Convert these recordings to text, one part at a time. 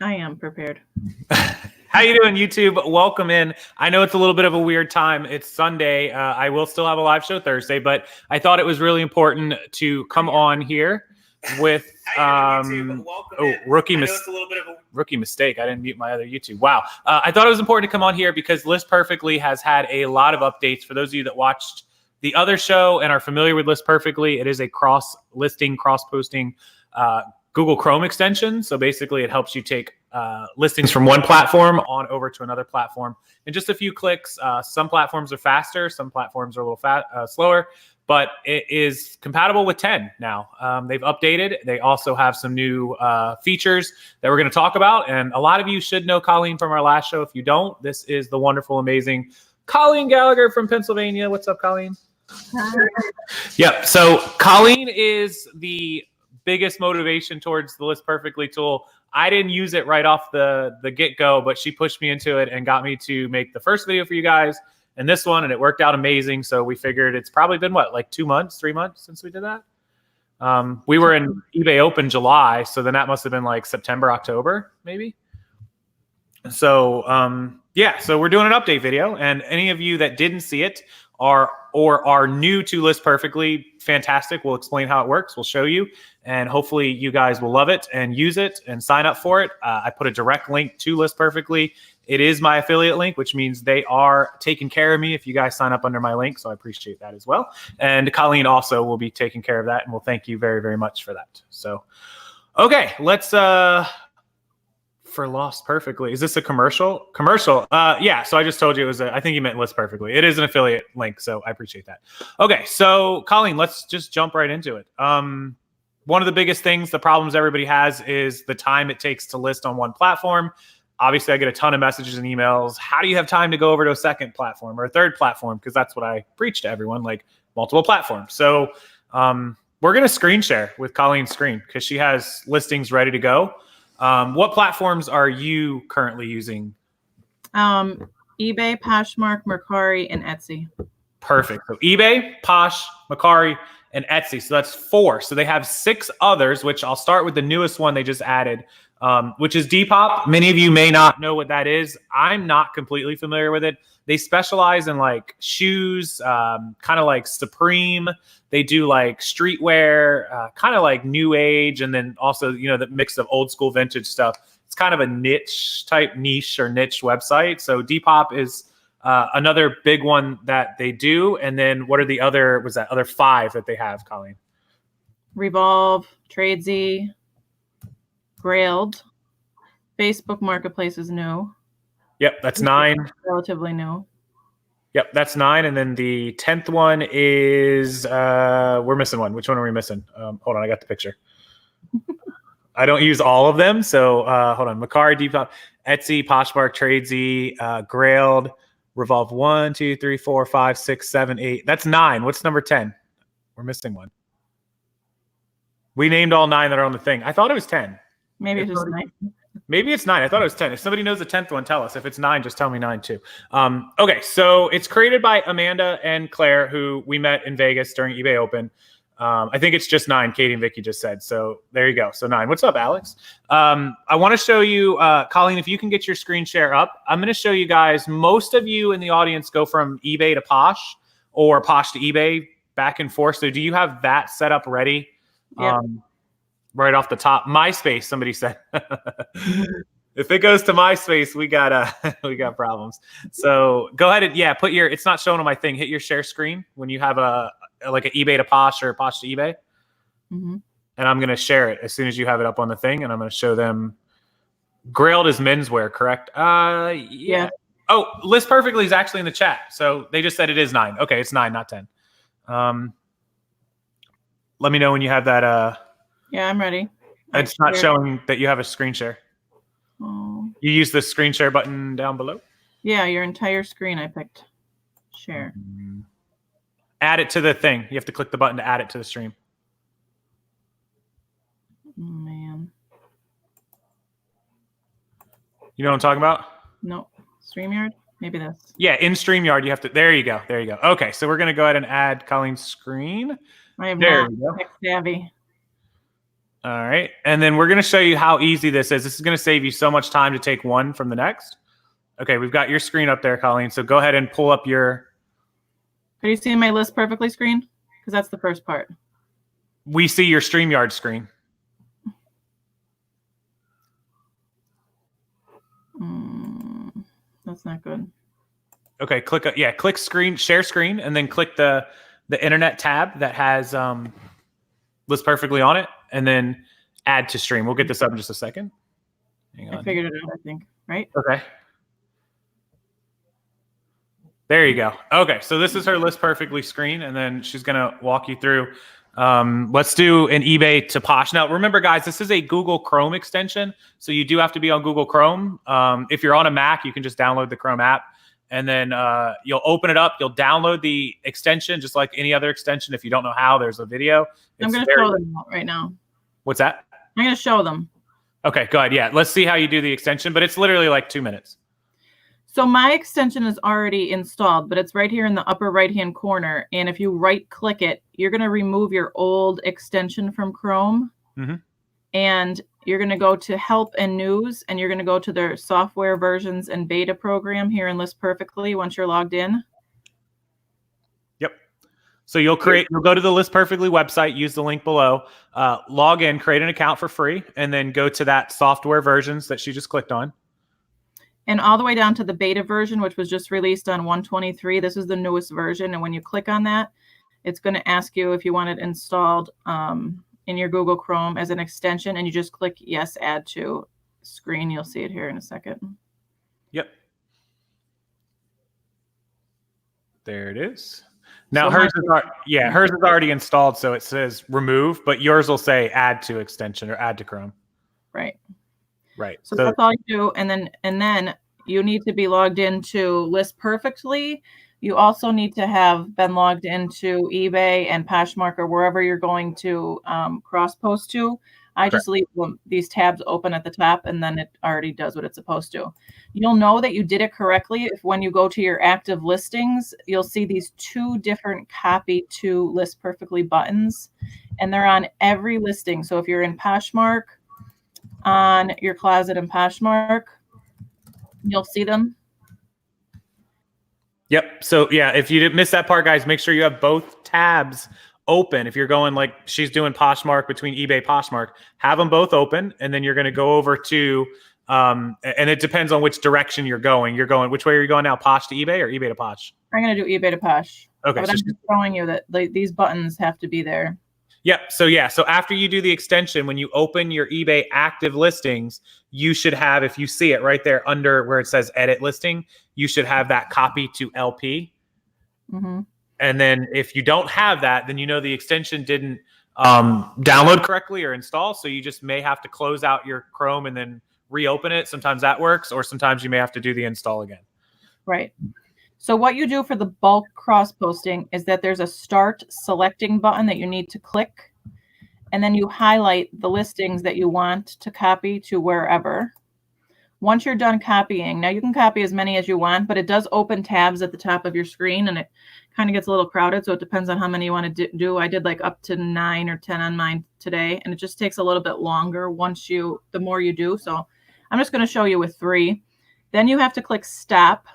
I am prepared. How you doing, YouTube? Welcome in. I know it's a little bit of a weird time. It's Sunday. I will still have a live show Thursday, but I thought it was really important to come on here with rookie mistake. I didn't mute my other YouTube. Wow. I thought it was important to come on here because List Perfectly has had a lot of updates. For those of you that watched the other show and are familiar with List Perfectly, it is a cross-listing, cross-posting Google Chrome extension. So basically it helps you take listings from one platform on over to another platform in just a few clicks. Some platforms are faster, some platforms are a little slower, but it is compatible with 10 now. They've updated. They also have some new features that we're going to talk about. And a lot of you should know Colleen from our last show. If you don't, this is the wonderful, amazing Colleen Gallagher from Pennsylvania. What's up, Colleen? Hi. Yep. So Colleen is the biggest motivation towards the List Perfectly tool. I didn't use it right off the get-go, but she pushed me into it and got me to make the first video for you guys and this one, and it worked out amazing. So we figured it's probably been what, like 2 months, 3 months since we did that. We were in eBay Open July, so then that must have been like September, October, maybe. So yeah, so we're doing an update video, and any of you that didn't see it or are new to List Perfectly, fantastic. We'll explain how it works. We'll show you, and hopefully you guys will love it and use it and sign up for it. I put a direct link to List Perfectly. It is my affiliate link, which means they are taking care of me if you guys sign up under my link. So I appreciate that as well. And Colleen also will be taking care of that, and we'll thank you very, very much for that. So, okay, let's for Lost Perfectly. Is this a commercial? Commercial. Yeah, so I just told you it was I think you meant List Perfectly. It is an affiliate link, so I appreciate that. Okay, so Colleen, let's just jump right into it. One of the biggest things, the problems everybody has is the time it takes to list on one platform. Obviously, I get a ton of messages and emails. How do you have time to go over to a second platform or a third platform? Because that's what I preach to everyone, like multiple platforms. So we're going to screen share with Colleen's screen because she has listings ready to go. What platforms are you currently using? eBay, Poshmark, Mercari, and Etsy. Perfect. So eBay, Posh, Mercari, and Etsy. So that's 4. So they have 6 others, which I'll start with the newest one they just added, which is Depop. Many of you may not know what that is. I'm not completely familiar with it. They specialize in like shoes, kind of like Supreme. They do like streetwear, kind of like new age, and then also, you know, the mix of old school vintage stuff. It's kind of a niche website. So Depop is another big one that they do. And then what are the other 5 that they have, Colleen? Revolve, Tradesy, Grailed, Facebook Marketplace is new. Yep, that's 9. Relatively new. Yep, that's 9. And then the 10th one is, we're missing one. Which one are we missing? Hold on, I got the picture. I don't use all of them. So hold on. Mercari, Depop, Etsy, Poshmark, Tradesy, Grailed, Revolve 1, 2, 3, 4, 5, 6, 7, 8. That's 9. What's number 10? We're missing one. We named all 9 that are on the thing. I thought it was 10. Maybe it's just 9. Maybe it's 9. I thought it was 10. If somebody knows the 10th one, tell us. If it's 9, just tell me 9 too. Okay, so it's created by Amanda and Claire, who we met in Vegas during eBay Open. I think it's just 9, Katie and Vicky just said. So there you go. So 9. What's up, Alex? I want to show you, Colleen, if you can get your screen share up. I'm going to show you guys, most of you in the audience go from eBay to Posh or Posh to eBay back and forth. So do you have that set up ready? Yeah. Right off the top. MySpace, somebody said. If it goes to MySpace, we got problems. So go ahead and put your, it's not showing on my thing. Hit your share screen when you have like an eBay to Posh or a Posh to eBay. Mm-hmm. And I'm going to share it as soon as you have it up on the thing, and I'm going to show them. Grailed is menswear, correct? Yeah. Oh, List Perfectly is actually in the chat. So they just said it is 9. Okay, it's 9, not 10. Let me know when you have that. Yeah, I'm ready. It's not showing that you have a screen share. Oh. You use the screen share button down below? Yeah, your entire screen I picked. Share. Add it to the thing. You have to click the button to add it to the stream. Oh, man. You know what I'm talking about? No. StreamYard? Maybe this. Yeah, in StreamYard, you have to. There you go. There you go. Okay, so we're going to go ahead and add Colleen's screen. I am there not tech savvy. All right. And then we're going to show you how easy this is. This is going to save you so much time to take one from the next. Okay, we've got your screen up there, Colleen. So go ahead and pull up your... Are you seeing my list perfectly screen? Because that's the first part. We see your StreamYard screen. That's not good. Okay, click screen, share screen, and then click the internet tab that has List Perfectly on it, and then add to stream. We'll get this up in just a second. Hang on. I figured it out, I think, right? Okay. There you go. Okay, so this is her List Perfectly screen, and then she's going to walk you through. Let's do an eBay to Posh. Now, remember, guys, this is a Google Chrome extension, so you do have to be on Google Chrome. If you're on a Mac, you can just download the Chrome app, and then you'll open it up. You'll download the extension, just like any other extension. If you don't know how, there's a video. I'm going to show them right now. What's that? I'm going to show them. Okay, go ahead. Yeah, let's see how you do the extension, but it's literally like 2 minutes. So my extension is already installed, but it's right here in the upper right-hand corner. And if you right-click it, you're going to remove your old extension from Chrome. Mm-hmm. And you're going to go to Help and News, and you're going to go to their software versions and beta program here in List Perfectly once you're logged in. Yep. So you'll go to the List Perfectly website, use the link below, log in, create an account for free, and then go to that software versions that she just clicked on. And all the way down to the beta version, which was just released on 123. This is the newest version. And when you click on that, it's going to ask you if you want it installed in your Google Chrome as an extension. And you just click yes, add to screen. You'll see it here in a second. Yep. There it is. Now, so hers is already installed, so it says remove, but yours will say add to extension or add to Chrome. Right. Right. So that's all you do. And then you need to be logged into List Perfectly. You also need to have been logged into eBay and Poshmark or wherever you're going to cross post to. I just leave these tabs open at the top, and then it already does what it's supposed to. You'll know that you did it correctly if when you go to your active listings, you'll see these 2 different copy to List Perfectly buttons, and they're on every listing. So if you're in Poshmark, on your closet in Poshmark, you'll see them. Yep. So yeah, if you didn't miss that part, guys, make sure you have both tabs open. If you're going like she's doing Poshmark between eBay, Poshmark, have them both open, and then you're going to go over to, and it depends on which direction you're going. Which way are you going now? Posh to eBay or eBay to Posh? I'm going to do eBay to Posh. Okay. But I'm just showing you that these buttons have to be there. Yep. So after you do the extension, when you open your eBay active listings, you should have, if you see it right there under where it says edit listing, you should have that copy to LP. Mm-hmm. And then if you don't have that, then the extension didn't download correctly or install. So you just may have to close out your Chrome and then reopen it. Sometimes that works, or sometimes you may have to do the install again. Right. So what you do for the bulk cross posting is that there's a start selecting button that you need to click, and then you highlight the listings that you want to copy to wherever. Once you're done copying, now you can copy as many as you want, but it does open tabs at the top of your screen, and it kind of gets a little crowded. So it depends on how many you want to do. I did like up to 9 or 10 on mine today, and it just takes a little bit longer the more you do. So I'm just going to show you with 3. Then you have to click stop,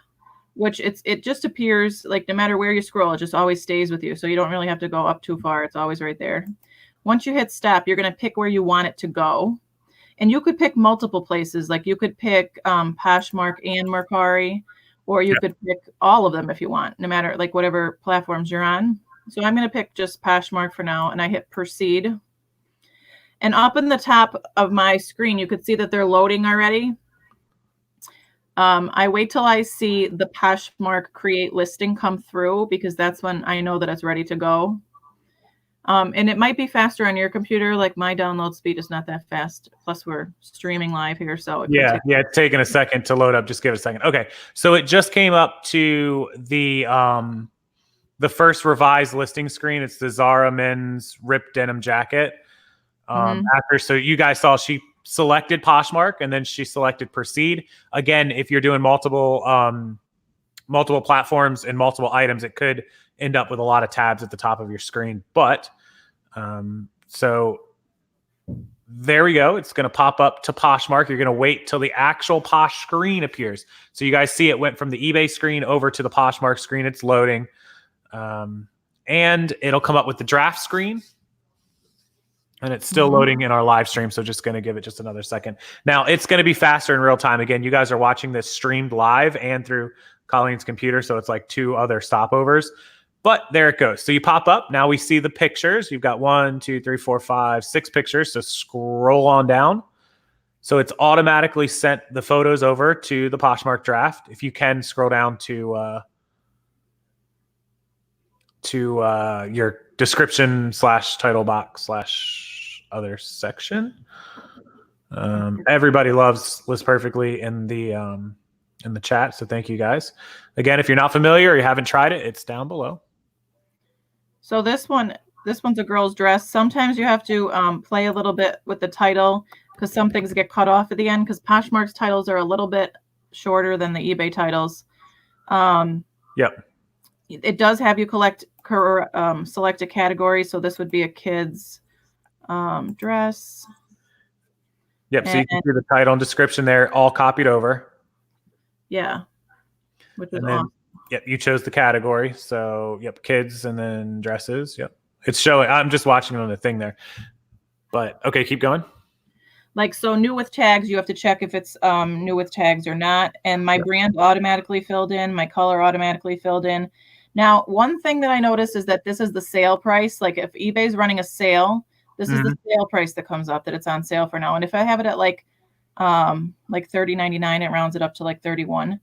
which it just appears like no matter where you scroll, it just always stays with you. So you don't really have to go up too far. It's always right there. Once you hit stop, you're going to pick where you want it to go. And you could pick multiple places. Like you could pick Poshmark and Mercari, or you could pick all of them if you want, no matter like whatever platforms you're on. So I'm going to pick just Poshmark for now, and I hit proceed. And up in the top of my screen, you could see that they're loading already. I wait till I see the Poshmark create listing come through, because that's when I know that it's ready to go. And it might be faster on your computer. Like my download speed is not that fast. Plus we're streaming live here. So it's taking a second to load up. Just give it a second. Okay. So it just came up to the first revised listing screen. It's the Zara men's ripped denim jacket. So you guys saw she selected Poshmark, and then she selected proceed. Again, if you're doing multiple platforms and multiple items, it could end up with a lot of tabs at the top of your screen. But so there we go. It's going to pop up to Poshmark. You're going to wait till the actual Posh screen appears. So you guys see it went from the eBay screen over to the Poshmark screen. It's loading. And it'll come up with the draft screen. And it's still loading in our live stream. So just going to give it just another second. Now it's going to be faster in real time. Again, you guys are watching this streamed live and through Colleen's computer. So it's like 2 other stopovers. But there it goes. So you pop up. Now we see the pictures. You've got 1, 2, 3, 4, 5, 6 pictures. So scroll on down. So it's automatically sent the photos over to the Poshmark draft. If you can scroll down to your description / title box / other section. Everybody loves List Perfectly in the chat. So thank you guys. Again, if you're not familiar or you haven't tried it, it's down below. So this one's a girl's dress. Sometimes you have to play a little bit with the title because some things get cut off at the end because Poshmark's titles are a little bit shorter than the eBay titles. Yep. It does have you select a category. So this would be a kid's dress. Yep. So you can see the title and description there, all copied over. Yeah. Which is awesome. Yep, you chose the category. So, yep, kids and then dresses. Yep. It's showing. I'm just watching it on the thing there. But, okay, keep going. Like, so new with tags, you have to check if it's new with tags or not. And my brand automatically filled in. My color automatically filled in. Now, one thing that I noticed is that this is the sale price. Like, if eBay's running a sale, this is the sale price that comes up, that it's on sale for now. And if I have it at like $30.99, it rounds it up to like 31.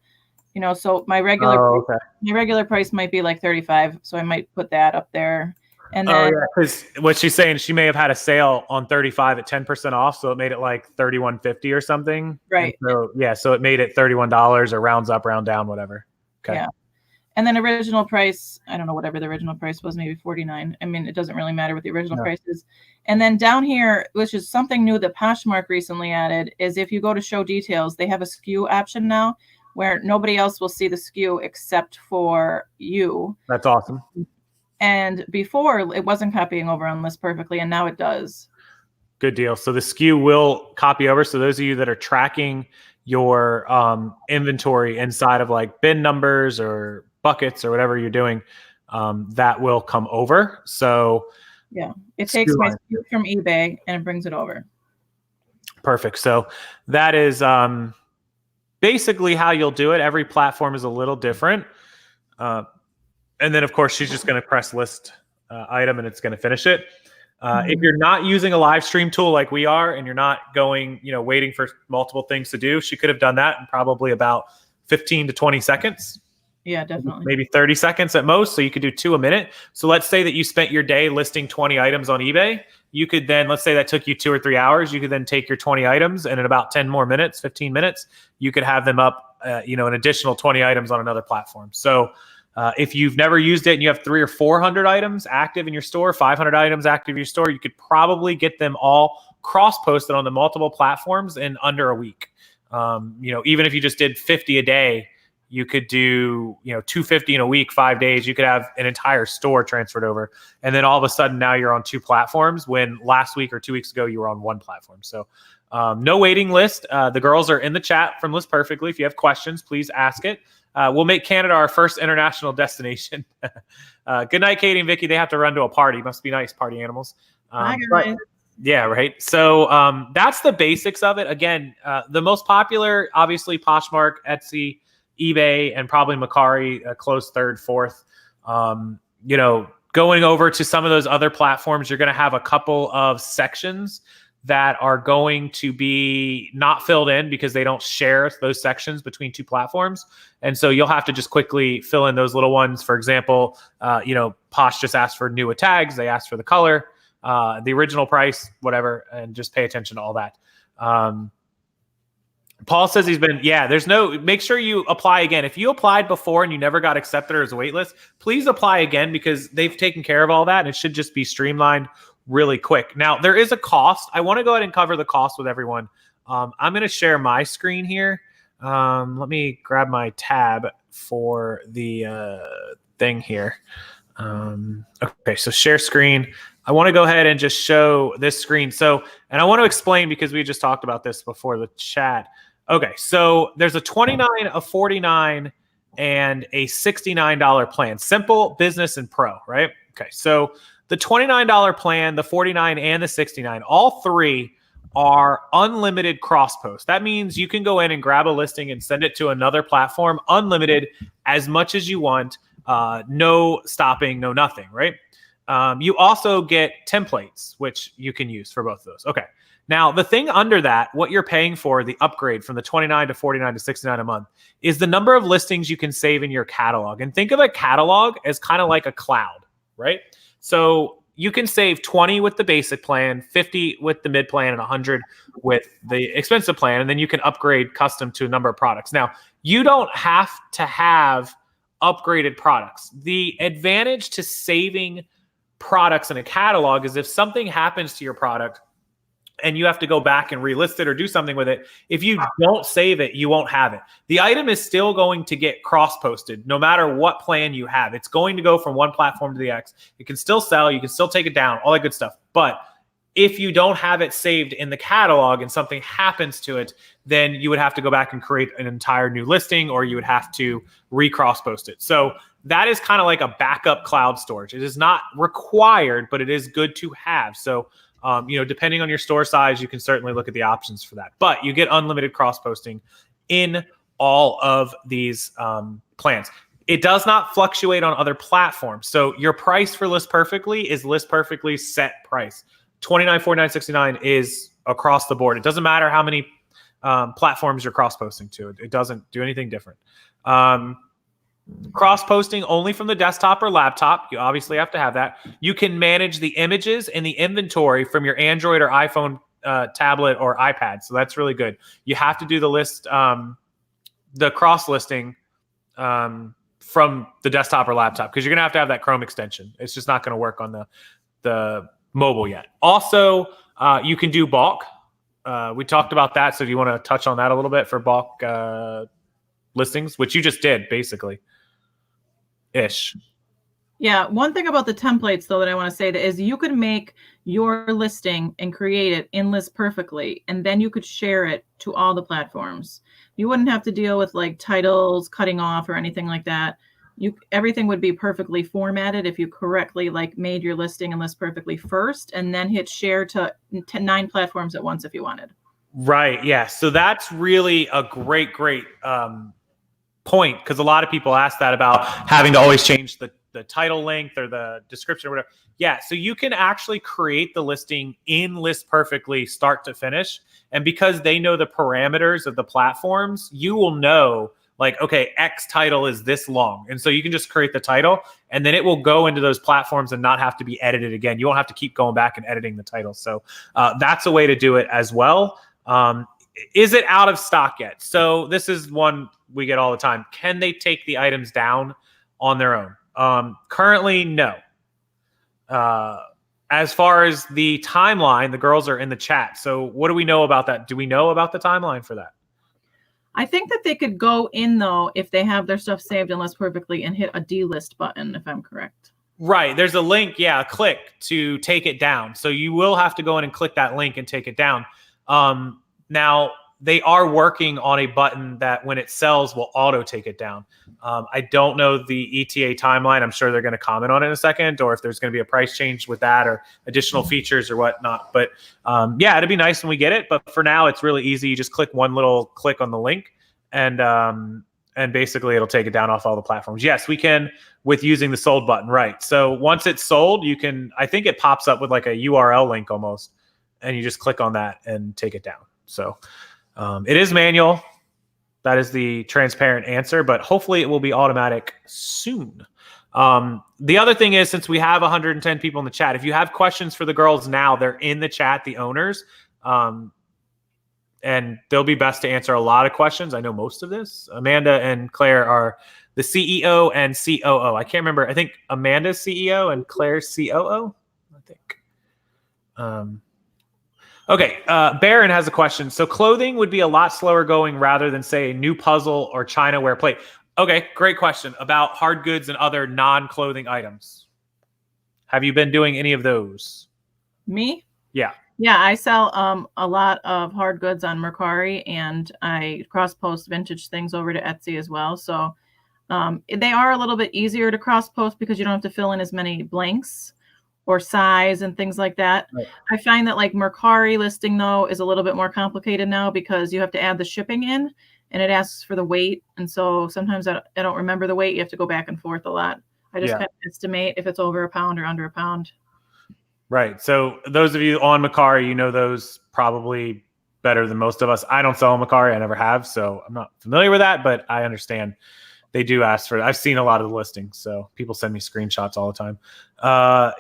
You know, so my regular price might be like 35, so I might put that up there. And then, because what she's saying, she may have had a sale on 35 at 10% off, so it made it like $31.50 or something. Right. And so it made it $31 or rounds up, round down, whatever. Okay. Yeah. And then original price, I don't know, whatever the original price was, maybe 49. I mean, it doesn't really matter what the original price is. And then down here, which is something new that Poshmark recently added, is if you go to show details, they have a SKU option now, where nobody else will see the SKU except for you. That's awesome. And before, it wasn't copying over on List Perfectly, and now it does. Good deal. So the SKU will copy over. So those of you that are tracking your inventory inside of like bin numbers or buckets or whatever you're doing, that will come over. So yeah, it takes my SKU from eBay and it brings it over. Perfect. So that is basically how you'll do it. Every platform is a little different. And then, of course, she's just going to press list item and it's going to finish it. If you're not using a live stream tool like we are and you're not going, waiting for multiple things to do, she could have done that in probably about 15 to 20 seconds. Yeah, definitely. Maybe 30 seconds at most. So you could do 2 a minute. So let's say that you spent your day listing 20 items on eBay. You could then, let's say that took you 2 or 3 hours. You could then take your 20 items and in about 10 more minutes, 15 minutes, you could have them up, an additional 20 items on another platform. So if you've never used it and you have 300 or 400 items active in your store, 500 items active in your store, you could probably get them all cross-posted on the multiple platforms in under a week. Even if you just did 50 a day, you could do, 250 in a week, 5 days. You could have an entire store transferred over. And then all of a sudden now you're on 2 platforms when last week or 2 weeks ago you were on 1 platform. So no waiting list. The girls are in the chat from List Perfectly. If you have questions, please ask it. We'll make Canada our first international destination. Good night, Katie and Vicky. They have to run to a party. Must be nice, party animals. Hi, guys. Yeah, right. So that's the basics of it. Again, the most popular, obviously, Poshmark, Etsy, eBay, and probably Mercari, close third, fourth. Going over to some of those other platforms, you're going to have a couple of sections that are going to be not filled in because they don't share those sections between 2 platforms. And so you'll have to just quickly fill in those little ones. For example, Posh just asked for new with tags. They asked for the color, the original price, whatever, and just pay attention to all that. Paul says make sure you apply again. If you applied before and you never got accepted or as a wait list, please apply again because they've taken care of all that and it should just be streamlined really quick. Now, there is a cost. I want to go ahead and cover the cost with everyone. I'm going to share my screen here. Let me grab my tab for the thing here. Okay, so share screen. I want to go ahead and just show this screen. So, and I want to explain because we just talked about this before the chat. Okay, so there's a 29, a 49, and a $69 plan. Simple, business, and pro, right? Okay, so the $29 plan, the 49, and the 69, all three are unlimited cross post. That means you can go in and grab a listing and send it to another platform, unlimited, as much as you want, no stopping, no nothing, right? You also get templates, which you can use for both of those. Okay. Now, the thing under that, what you're paying for, the upgrade from the 29 to 49 to 69 a month, is the number of listings you can save in your catalog. And think of a catalog as kind of like a cloud, right? So you can save 20 with the basic plan, 50 with the mid plan, and 100 with the expensive plan. And then you can upgrade custom to a number of products. Now, you don't have to have upgraded products. The advantage to saving products in a catalog is if something happens to your product and you have to go back and relist it or do something with it, if you don't save it, you won't have it. The item is still going to get cross-posted no matter what plan you have. It's going to go from one platform to the X. It can still sell. You can still take it down, all that good stuff. But if you don't have it saved in the catalog and something happens to it, then you would have to go back and create an entire new listing, or you would have to re-cross post it. So that is kind of like a backup cloud storage. It is not required, but it is good to have. So, depending on your store size, you can certainly look at the options for that. But you get unlimited cross posting in all of these plans. It does not fluctuate on other platforms. So your price for List Perfectly is List Perfectly set price. 29, 49, 69 is across the board. It doesn't matter how many platforms you're cross posting to. It doesn't do anything different. Cross posting only from the desktop or laptop. You obviously have to have that. You can manage the images and the inventory from your Android or iPhone tablet or iPad. So that's really good. You have to do the list, the cross listing from the desktop or laptop, because you're gonna have to have that Chrome extension. It's just not going to work on the mobile yet. Also, you can do bulk. We talked about that. So do you want to touch on that a little bit for bulk listings, which you just did basically ish? Yeah. One thing about the templates, though, that I want to say is you could make your listing and create it in List Perfectly, and then you could share it to all the platforms. You wouldn't have to deal with like titles cutting off or anything like that. Everything would be perfectly formatted if you correctly like made your listing and List Perfectly first, and then hit share to 9 platforms at once if you wanted. Right. Yeah. So that's really a great point, because a lot of people ask that about having to always change the title length or the description or whatever. Yeah. So you can actually create the listing in List Perfectly start to finish. And because they know the parameters of the platforms, you will know like, okay, X title is this long. And so you can just create the title, and then it will go into those platforms and not have to be edited again. You won't have to keep going back and editing the title. So that's a way to do it as well. Is it out of stock yet? So this is one we get all the time. Can they take the items down on their own? Currently, no. As far as the timeline, the girls are in the chat. So what do we know about that? Do we know about the timeline for that? I think that they could go in, though, if they have their stuff saved in List Perfectly, and hit a delist button, if I'm correct. Right. There's a link, a click to take it down. So you will have to go in and click that link and take it down. Now, they are working on a button that when it sells will auto take it down. I don't know the ETA timeline. I'm sure they're going to comment on it in a second, or if there's going to be a price change with that or additional features or whatnot. But it'd be nice when we get it. But for now, it's really easy. You just click one little click on the link, and basically it'll take it down off all the platforms. Yes, we can with using the sold button. Right. So once it's sold, you can, I think it pops up with like a URL link almost, and you just click on that and take it down. So it is manual. That is the transparent answer, but hopefully it will be automatic soon. The other thing is, since we have 110 people in the chat, if you have questions for the girls now, they're in the chat, the owners, and they'll be best to answer a lot of questions. I know most of this. Amanda and Claire are the CEO and COO. I can't remember. I think Amanda's CEO and Claire's COO, I think. Okay, Baron has a question. So clothing would be a lot slower going rather than, say, a new puzzle or Chinaware plate. Okay, great question about hard goods and other non-clothing items. Have you been doing any of those? Me? Yeah. Yeah, I sell a lot of hard goods on Mercari, and I cross post vintage things over to Etsy as well. So they are a little bit easier to cross post because you don't have to fill in as many blanks or size and things like that. Right. I find that like Mercari listing though is a little bit more complicated now because you have to add the shipping in and it asks for the weight. And so sometimes I don't remember the weight. You have to go back and forth a lot. I just kind of estimate if it's over a pound or under a pound. Right. So those of you on Mercari, you know those probably better than most of us. I don't sell on Mercari. I never have. So I'm not familiar with that, but I understand they do ask for it. I've seen a lot of the listings. So people send me screenshots all the time.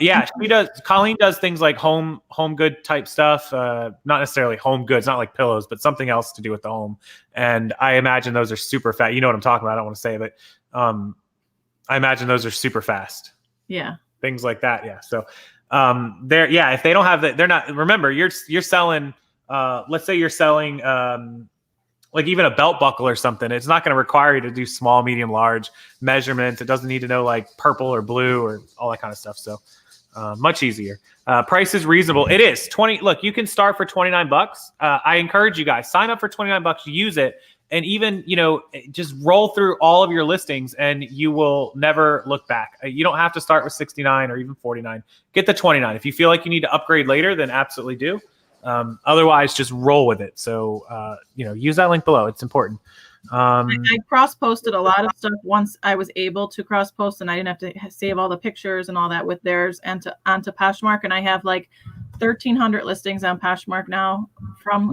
Yeah, she does. Colleen does things like home good type stuff. Not necessarily home goods, not like pillows, but something else to do with the home. And I imagine those are super fast. You know what I'm talking about. I don't want to say, but I imagine those are super fast. Yeah. Things like that. Yeah. So if they don't have that, they're not, remember you're selling, let's say you're selling, like even a belt buckle or something. It's not going to require you to do small, medium, large measurements. It doesn't need to know like purple or blue or all that kind of stuff. So much easier. Price is reasonable. It is look, you can start for $29. I encourage you guys, sign up for $29, use it. And even, just roll through all of your listings and you will never look back. You don't have to start with 69 or even 49. Get the 29. If you feel like you need to upgrade later, then absolutely do. Otherwise, just roll with it. So, use that link below. It's important. I cross-posted a lot of stuff once I was able to cross-post and I didn't have to save all the pictures and all that with theirs and onto Poshmark. And I have like 1,300 listings on Poshmark now from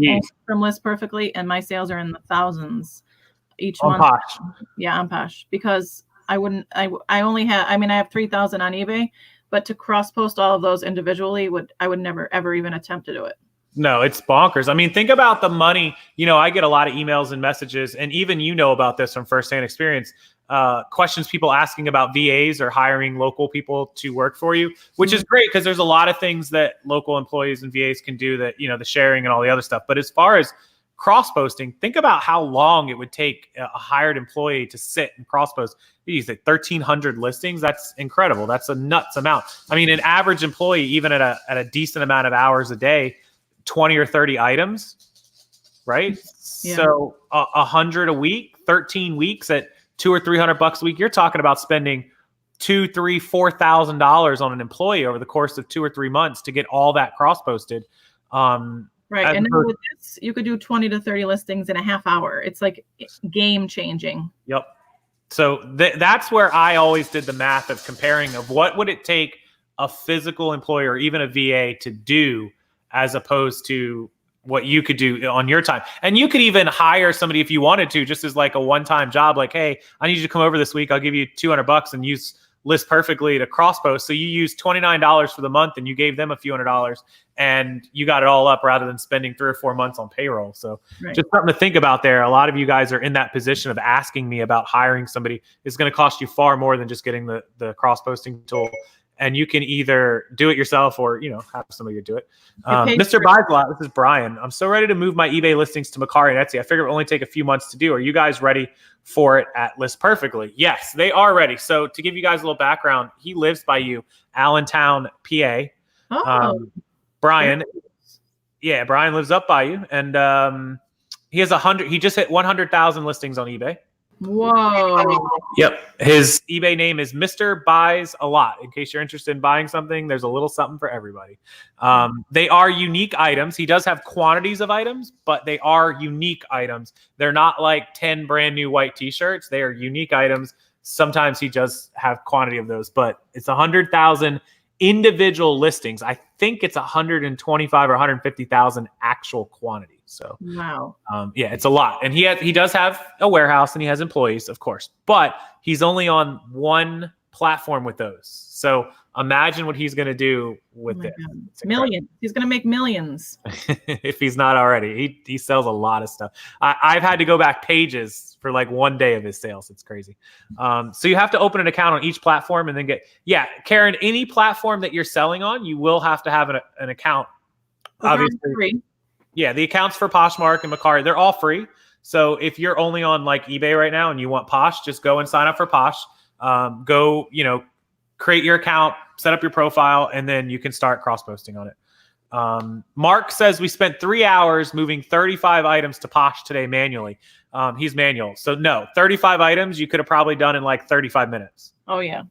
List Perfectly, and my sales are in the thousands each month. Posh. Yeah, on Posh, because I have 3,000 on eBay, but to cross-post all of those individually I would never ever even attempt to do it. No, it's bonkers. I mean, think about the money. I get a lot of emails and messages, and even about this from firsthand experience. Questions people asking about VAs or hiring local people to work for you, which is great because there's a lot of things that local employees and VAs can do that, the sharing and all the other stuff. But as far as cross-posting, think about how long it would take a hired employee to sit and cross-post. You said 1,300 listings. That's incredible. That's a nuts amount. I mean, an average employee, even at a decent amount of hours a day, 20 or 30 items, right? Yeah. So 100 a week, 13 weeks at $200 or $300 a week. You're talking about spending $2,000, $3,000, $4,000 on an employee over the course of 2 or 3 months to get all that cross posted. Right. And with this, you could do 20 to 30 listings in a half hour. It's like game changing. Yep. So that's where I always did the math of comparing of what would it take a physical employee or even a VA to do as opposed to what you could do on your time. And you could even hire somebody if you wanted to, just as like a one-time job, like, hey, I need you to come over this week. I'll give you $200 and use List Perfectly to cross post. So you used $29 for the month and you gave them a few $100s and you got it all up rather than spending 3 or 4 months on payroll. So just something to think about there. A lot of you guys are in that position of asking me about hiring somebody. It's going to cost you far more than just getting the cross posting tool. And you can either do it yourself or, have somebody do it. Mr. Buys a Lot, this is Brian. I'm so ready to move my eBay listings to Mercari and Etsy. I figure it will only take a few months to do. Are you guys ready for it at List Perfectly? Yes, they are ready. So to give you guys a little background, he lives by you, Allentown, PA. Brian. Yeah, Brian lives up by you. And he just hit 100,000 listings on eBay. Whoa. Yep. His eBay name is Mr. Buys a Lot. In case you're interested in buying something, there's a little something for everybody. They are unique items. He does have quantities of items, but they are unique items. They're not like 10 brand new white t-shirts. They are unique items. Sometimes he does have quantity of those, but it's 100,000 individual listings. I think it's 125 or 150,000 actual quantity. So wow. It's a lot. And he does have a warehouse and he has employees, of course, but he's only on one platform with those. So imagine what he's going to do with it. Millions. He's going to make millions. If he's not already. He sells a lot of stuff. I've had to go back pages for like one day of his sales. It's crazy. So you have to open an account on each platform and then Karen, any platform that you're selling on, you will have to have an account. Obviously. Free. Yeah, the accounts for Poshmark and Mercari, they're all free. So if you're only on like eBay right now and you want Posh, just go and sign up for Posh. Go, create your account, set up your profile, and then you can start cross-posting on it. Mark says we spent 3 hours moving 35 items to Posh today manually. He's manual. So no, 35 items you could have probably done in like 35 minutes. Oh, yeah.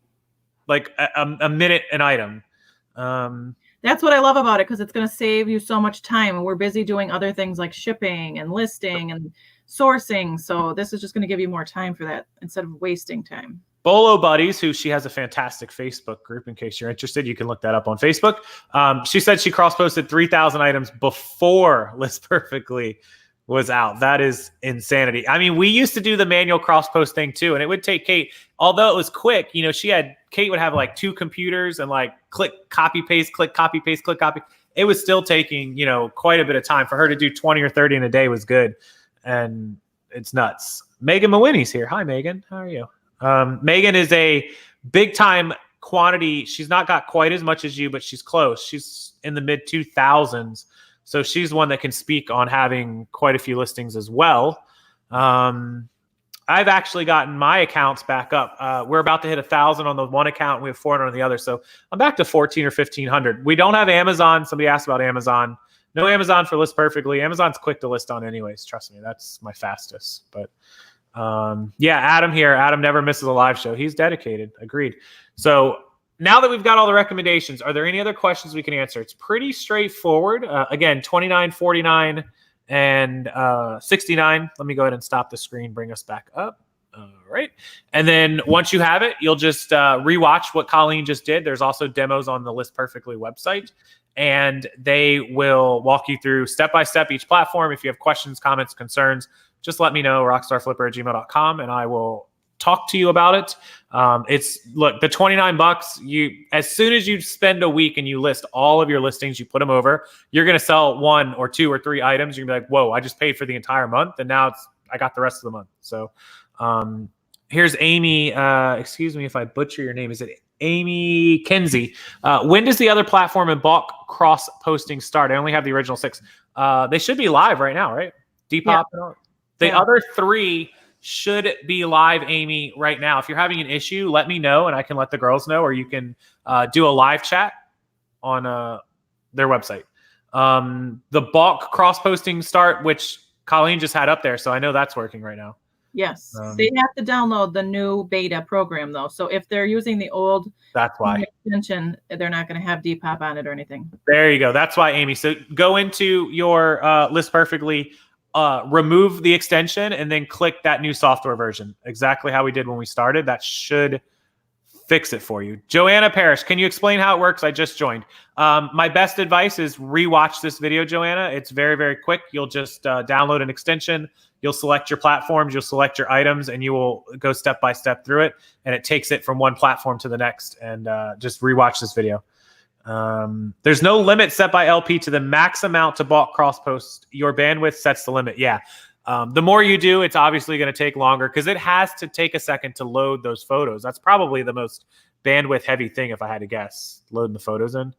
Like a minute an item. That's what I love about it, because it's going to save you so much time. We're busy doing other things like shipping and listing and sourcing. So this is just going to give you more time for that instead of wasting time. Bolo Buddies, who she has a fantastic Facebook group. In case you're interested, you can look that up on Facebook. She said she cross-posted 3,000 items before List Perfectly was out. That is insanity. I mean, we used to do the manual cross-post thing too, and it would take Kate, although it was quick, you know, Kate would have like 2 computers and like click, copy, paste, click, copy, paste, click, copy. It was still taking, you know, quite a bit of time. For her to do 20 or 30 in a day was good. And it's nuts. Megan Mawini's here. Hi, Megan. How are you? Megan is a big time quantity. She's not got quite as much as you, but she's close. She's in the mid 2000s. So she's one that can speak on having quite a few listings as well. I've actually gotten my accounts back up. We're about to hit 1,000 on the one account. And we have 400 on the other. So I'm back to 1,400 or 1,500. We don't have Amazon. Somebody asked about Amazon. No Amazon for List Perfectly. Amazon's quick to list on anyways. Trust me, that's my fastest. But yeah, Adam here. Adam never misses a live show. He's dedicated. Agreed. So now that we've got all the recommendations, are there any other questions we can answer? It's pretty straightforward. Again, 29, 49, and 69. Let me go ahead and stop the screen, bring us back up. All right. And then once you have it, you'll just rewatch what Colleen just did. There's also demos on the List Perfectly website, and they will walk you through step-by-step each platform. If you have questions, comments, concerns, just let me know, rockstarflipper@gmail.com, and I will talk to you about it. Look, the $29, as soon as you spend a week and you list all of your listings, you put them over, you're going to sell 1 or 2 or 3 items. You're going to be like, whoa, I just paid for the entire month, and now I got the rest of the month. So here's Amy. Excuse me if I butcher your name. Is it Amy Kenzie? When does the other platform and bulk cross posting start? I only have the original 6. They should be live right now, right? Depop. Yeah. The other 3 should be live, Amy, right now. If you're having an issue, let me know and I can let the girls know, or you can do a live chat on their website. The bulk cross posting start, which Colleen just had up there, so I know that's working right now. Yes, they have to download the new beta program though. So if they're using the old extension, they're not going to have Depop on it or anything. There you go. That's why, Amy. So go into your List Perfectly, remove the extension, and then click that new software version. Exactly how we did when we started. That should fix it for you. Joanna Parrish, can you explain how it works? I just joined. My best advice is rewatch this video, Joanna. It's very, very quick. You'll just download an extension. You'll select your platforms, you'll select your items, and you will go step by step through it. And it takes it from one platform to the next. And just rewatch this video. There's no limit set by LP to the max amount to bulk cross post. Your bandwidth sets the limit. Yeah. The more you do, it's obviously going to take longer because it has to take a second to load those photos. That's probably the most bandwidth heavy thing, if I had to guess, loading the photos in.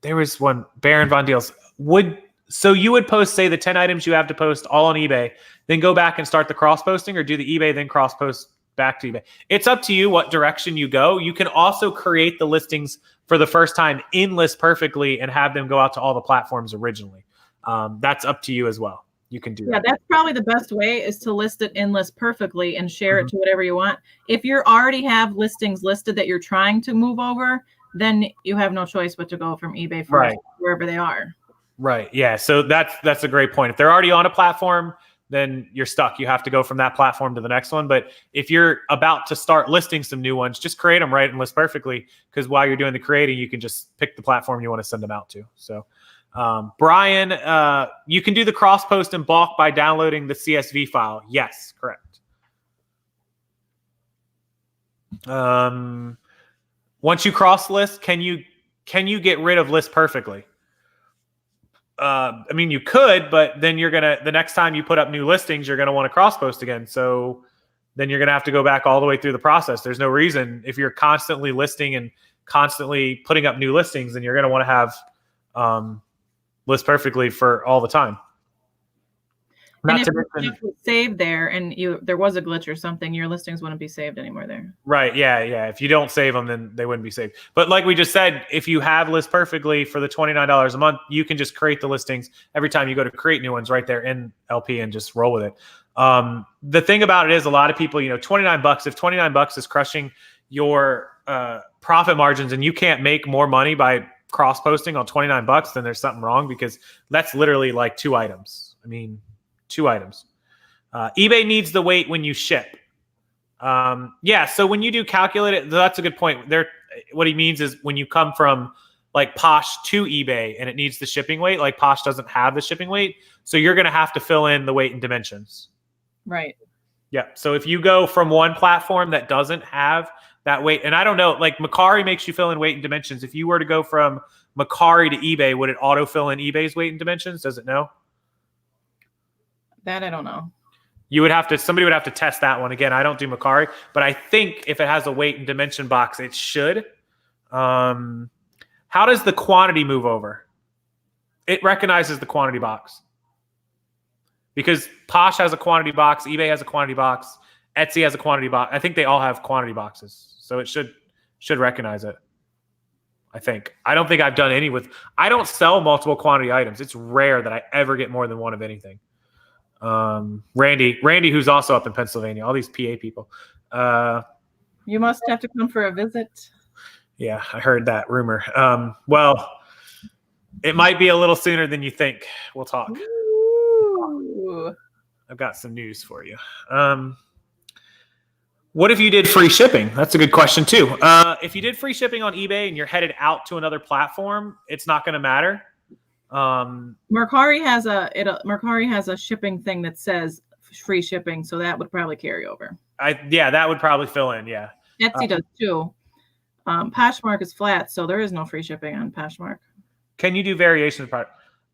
There was one, Baron Von Deals. So you would post, say, the 10 items you have to post all on eBay, then go back and start the cross posting, or do the eBay, then cross post back to eBay? It's up to you what direction you go. You can also create the listings for the first time in List Perfectly and have them go out to all the platforms originally. That's up to you as well. You can do that. Yeah, that's probably the best way, is to list it in List Perfectly and share it to whatever you want. If you already have listings listed that you're trying to move over, then you have no choice but to go from eBay first, wherever they are. Right. Yeah. So that's a great point. If they're already on a platform, then you're stuck. You have to go from that platform to the next one. But if you're about to start listing some new ones, just create them right and List Perfectly, because while you're doing the creating, you can just pick the platform you want to send them out to. So Brian, you can do the cross post in bulk by downloading the CSV file. Yes, correct. Once you cross list, can you get rid of List Perfectly? I mean, you could, but then the next time you put up new listings, you're going to want to cross post again. So then you're going to have to go back all the way through the process. There's no reason, if you're constantly listing and constantly putting up new listings, then you're going to want to have List Perfectly for all the time. And if it was saved there and there was a glitch or something, your listings wouldn't be saved anymore there. Right. Yeah. Yeah. If you don't save them, then they wouldn't be saved. But like we just said, if you have List Perfectly for the $29 a month, you can just create the listings every time you go to create new ones right there in LP and just roll with it. The thing about it is a lot of people, $29, if $29 is crushing your profit margins and you can't make more money by cross posting on $29, then there's something wrong, because that's literally like 2 items. I mean, 2 items. eBay needs the weight when you ship. So when you do calculate it, that's a good point. What he means is when you come from like Posh to eBay and it needs the shipping weight, like Posh doesn't have the shipping weight, so you're going to have to fill in the weight and dimensions. Right. Yeah. So if you go from one platform that doesn't have that weight, and I don't know, like Mercari makes you fill in weight and dimensions. If you were to go from Mercari to eBay, would it auto fill in eBay's weight and dimensions? Does it know? That I don't know. Somebody would have to test that one. Again, I don't do Mercari, but I think if it has a weight and dimension box, it should. How does the quantity move over? It recognizes the quantity box. Because Posh has a quantity box, eBay has a quantity box, Etsy has a quantity box. I think they all have quantity boxes. So it should recognize it. I think. I don't think I've done any with. I don't sell multiple quantity items. It's rare that I ever get more than one of anything. Randy, who's also up in Pennsylvania, all these PA people. You must have to come for a visit. Yeah, I heard that rumor. Well, it might be a little sooner than you think. We'll talk. Ooh. I've got some news for you. What if you did free shipping? That's a good question too. If you did free shipping on eBay and you're headed out to another platform, it's not going to matter. Mercari has a shipping thing that says free shipping, so that would probably carry over. That would probably fill in. Yeah, Etsy does too. Poshmark is flat, so there is no free shipping on Poshmark. Can you do variations?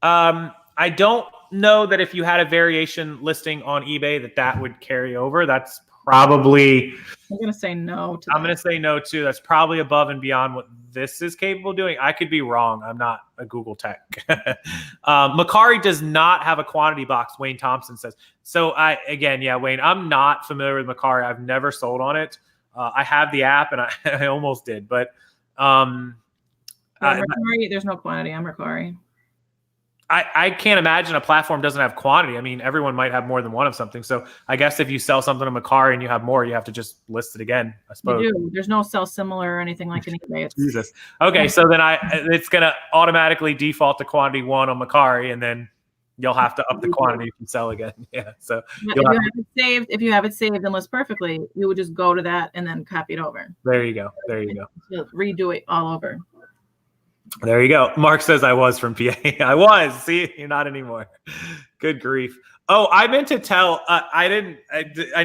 I don't know that if you had a variation listing on eBay that would carry over. That's probably. I'm gonna say no to. I'm gonna say no too. That's probably above and beyond what this is capable of doing. I could be wrong. I'm not a Google tech. Mercari does not have a quantity box, Wayne Thompson says. So Wayne, I'm not familiar with Mercari. I've never sold on it. I have the app and I almost did, but Mercari, there's no quantity on Mercari. I can't imagine a platform doesn't have quantity. I mean, everyone might have more than one of something. So I guess if you sell something on Mercari and you have more, you have to just list it again, I suppose. You do. There's no sell similar or anything like an eBay. Jesus. Okay, so then it's going to automatically default to quantity 1 on Mercari, and then you'll have to up the quantity if you sell again. Yeah. So if you have it saved and List Perfectly, you would just go to that and then copy it over. There you go. Redo it all over. There you go. Mark says I was from PA. I was. See, you're not anymore. Good grief. Oh, I meant to tell. I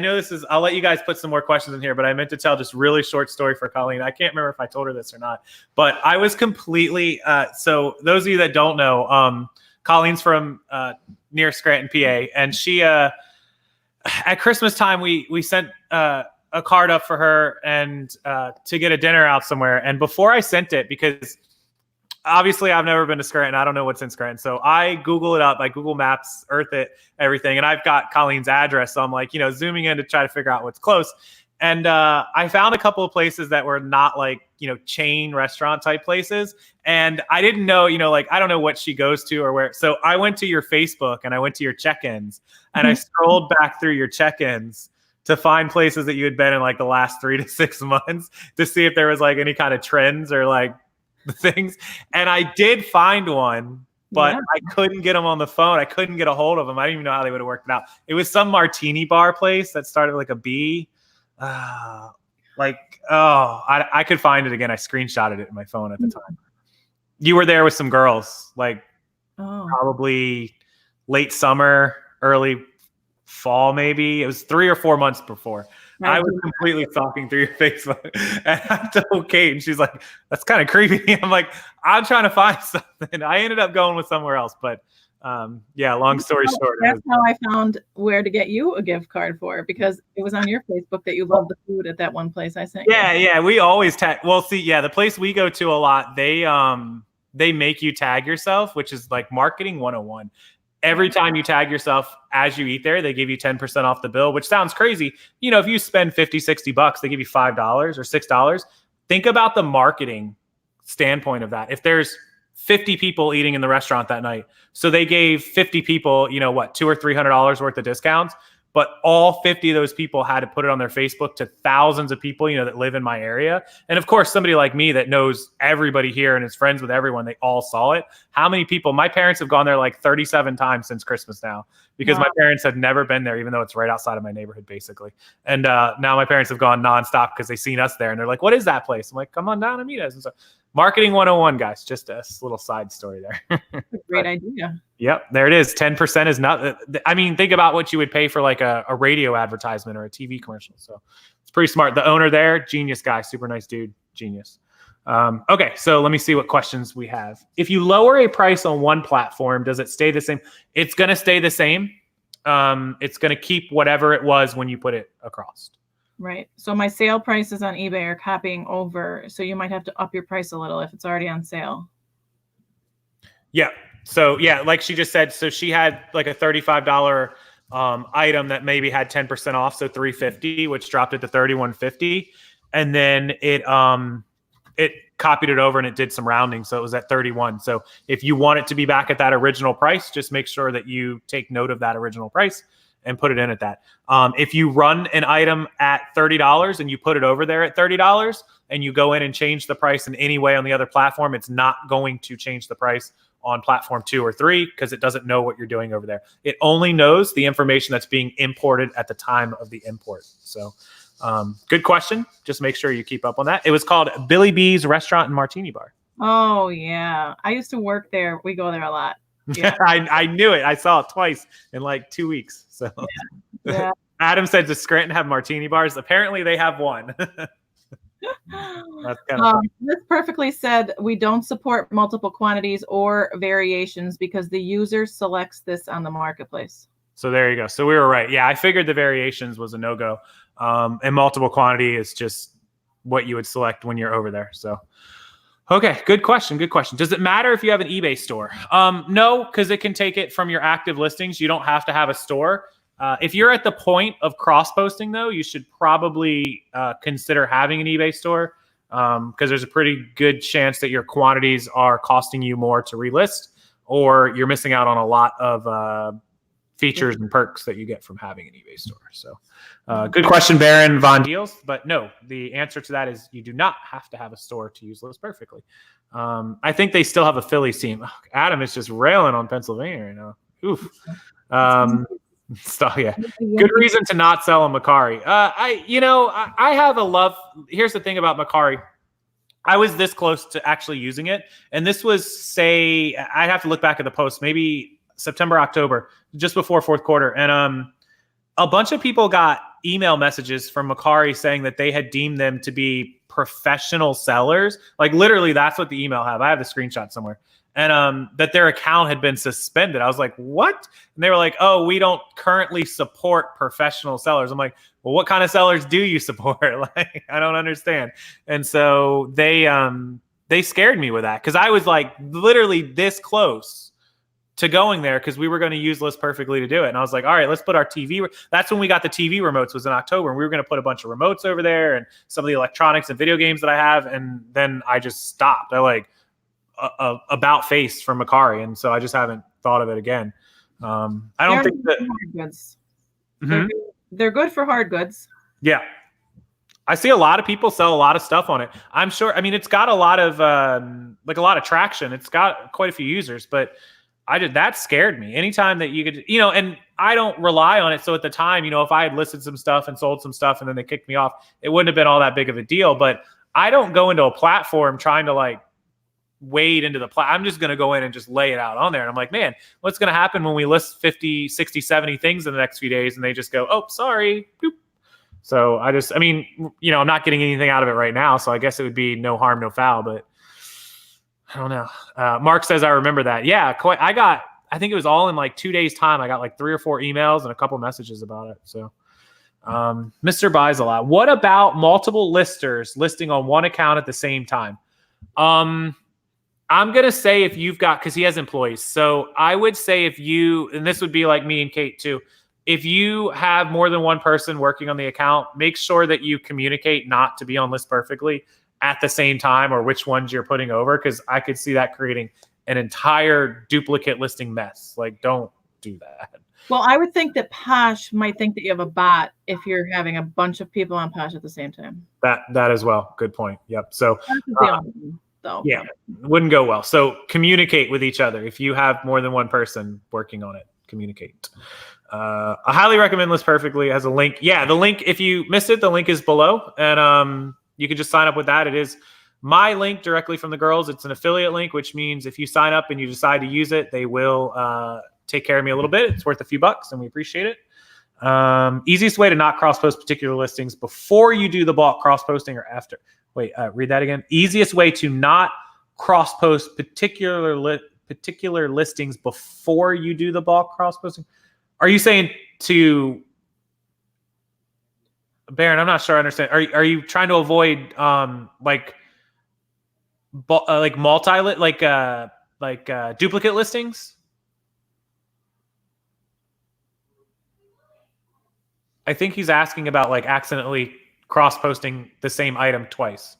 know this is. I'll let you guys put some more questions in here, but I meant to tell just really short story for Colleen. I can't remember if I told her this or not, but I was completely. So those of you that don't know, Colleen's from near Scranton, PA, and she at Christmas time we sent a card up for her and to get a dinner out somewhere. And before I sent it, because obviously I've never been to Scranton, I don't know what's in Scranton, so I Google it up, I Google Maps, Earth it, everything, and I've got Colleen's address, so I'm like, zooming in to try to figure out what's close. And I found a couple of places that were not like, chain restaurant type places. And I didn't know, I don't know what she goes to or where. So I went to your Facebook and I went to your check-ins and I scrolled back through your check-ins to find places that you had been in like the last 3 to 6 months to see if there was like any kind of trends or like things. And I did find one, but I couldn't get them on the phone. I couldn't get a hold of them. I didn't even know how they would have worked it out. It was some martini bar place that started like a B. I could find it again. I screenshotted it in my phone at the time. You were there with some girls, like probably late summer, early fall, maybe. It was 3 or 4 months before. I was completely stalking through your Facebook. And I told Kate, and she's like, that's kind of creepy. I'm like, I'm trying to find something. I ended up going with somewhere else, but long story short. That's how I found where to get you a gift card for, because it was on your Facebook that you love the food at that one place I sent you. Yeah, we always tag. Well, see, the place we go to a lot, they make you tag yourself, which is like marketing 101. Every time you tag yourself as you eat there, they give you 10% off the bill, which sounds crazy. You know, if you spend 50, 60 bucks, they give you $5 or $6. Think about the marketing standpoint of that. If there's 50 people eating in the restaurant that night, so they gave 50 people, you know what, $200 or $300 worth of discounts, but all 50 of those people had to put it on their Facebook to thousands of people, you know, that live in my area. And of course, somebody like me that knows everybody here and is friends with everyone, they all saw it. How many people? My parents have gone there like 37 times since Christmas now, because my parents had never been there, even though it's right outside of my neighborhood, basically. And now my parents have gone nonstop because they've seen us there, and they're like, "What is that place?" I'm like, "Come on down and meet us." And so, marketing 101, guys. Just a little side story there. Great idea. Yep, there it is. 10% is not. I mean, think about what you would pay for like a radio advertisement or a TV commercial. So it's pretty smart. The owner there, genius guy, super nice dude, genius. Okay, so let me see what questions we have. If you lower a price on one platform, does it stay the same? It's going to stay the same. It's going to keep whatever it was when you put it across. Right. So my sale prices on eBay are copying over. So you might have to up your price a little if it's already on sale. Yeah. So yeah, like she just said, so she had like a $35 item that maybe had 10% off, so $350, which dropped it to $31.50, and then it copied it over and it did some rounding, so it was at 31. So if you want it to be back at that original price, just make sure that you take note of that original price and put it in at that. If you run an item at $30 and you put it over there at $30 and you go in and change the price in any way on the other platform, it's not going to change the price on platform 2 or 3 because it doesn't know what you're doing over there. It only knows the information that's being imported at the time of the import. So good question. Just make sure you keep up on that. It was called Billy B's Restaurant and Martini Bar. Oh, yeah. I used to work there. We go there a lot. Yeah. I knew it. I saw it twice in like 2 weeks. So Yeah. Adam said, does Scranton have martini bars? Apparently they have one. That's kind of this perfectly said, we don't support multiple quantities or variations because the user selects this on the marketplace. So there you go. So we were right. Yeah, I figured the variations was a no-go. And multiple quantity is just what you would select when you're over there. So, okay, good question. Good question. Does it matter if you have an eBay store? No, because it can take it from your active listings. You don't have to have a store. If you're at the point of cross-posting, though, you should probably consider having an eBay store because there's a pretty good chance that your quantities are costing you more to relist, or you're missing out on a lot of features and perks that you get from having an eBay store. So good question, Baron Von Deals. But no, the answer to that is you do not have to have a store to use List Perfectly. I think they still have a Phillies team. Adam is just railing on Pennsylvania right now. Oof. So yeah, good reason to not sell a Mercari. I have a love. Here's the thing about Mercari. I was this close to actually using it, and this was, say, I'd have to look back at the post, maybe September, October, just before fourth quarter, and a bunch of people got email messages from Mercari saying that they had deemed them to be professional sellers. Like literally, that's what the email have. I have the screenshot somewhere. And that their account had been suspended. I was like, what? And they were like, oh, we don't currently support professional sellers. I'm like, well, what kind of sellers do you support? Like, I don't understand. And so they scared me with that because I was like literally this close to going there because we were going to use List Perfectly to do it. And I was like, all right, let's put our TV. That's when we got the TV remotes, was in October. And we were going to put a bunch of remotes over there and some of the electronics and video games that I have. And then I just stopped. I like about face from Mercari, and so I just haven't thought of it again. I don't think that hard goods. They're good for hard goods. Yeah, I see a lot of people sell a lot of stuff on it. I'm sure. I mean, it's got a lot of traction. It's got quite a few users, but that scared me. Anytime that you could, and I don't rely on it. So at the time, if I had listed some stuff and sold some stuff, and then they kicked me off, it wouldn't have been all that big of a deal. But I don't go into a platform trying to wade into the I'm just going to go in and just lay it out on there. And I'm like, man, what's going to happen when we list 50, 60, 70 things in the next few days and they just go, oh, sorry. Boop. So I'm not getting anything out of it right now. So I guess it would be no harm, no foul, but I don't know. Mark says, I remember that. Yeah. I think it was all in 2 days time. I got 3 or 4 emails and a couple messages about it. So Mr. Buys a lot. What about multiple listers listing on one account at the same time? I'm going to say if you've got, because he has employees. So I would say if you, and this would be like me and Kate too, if you have more than one person working on the account, make sure that you communicate not to be on List Perfectly at the same time or which ones you're putting over, because I could see that creating an entire duplicate listing mess. Like, don't do that. Well, I would think that Posh might think that you have a bot if you're having a bunch of people on Posh at the same time. That as well. Good point. Yep. So though. yeah, wouldn't go well. So communicate with each other. If you have more than one person working on it, communicate. I highly recommend List Perfectly. It has a link. Yeah, the link, if you missed it, the link is below. And you can just sign up with that. It is my link directly from the girls. It's an affiliate link, which means if you sign up and you decide to use it, they will take care of me a little bit. It's worth a few bucks and we appreciate it. Easiest way to not cross-post particular listings before you do the bulk cross-posting or after. Wait, read that again. Easiest way to not cross-post particular listings before you do the bulk cross-posting. Are you saying to Baron? I'm not sure I understand. Are you trying to avoid like duplicate listings? I think he's asking about like accidentally cross-posting the same item twice.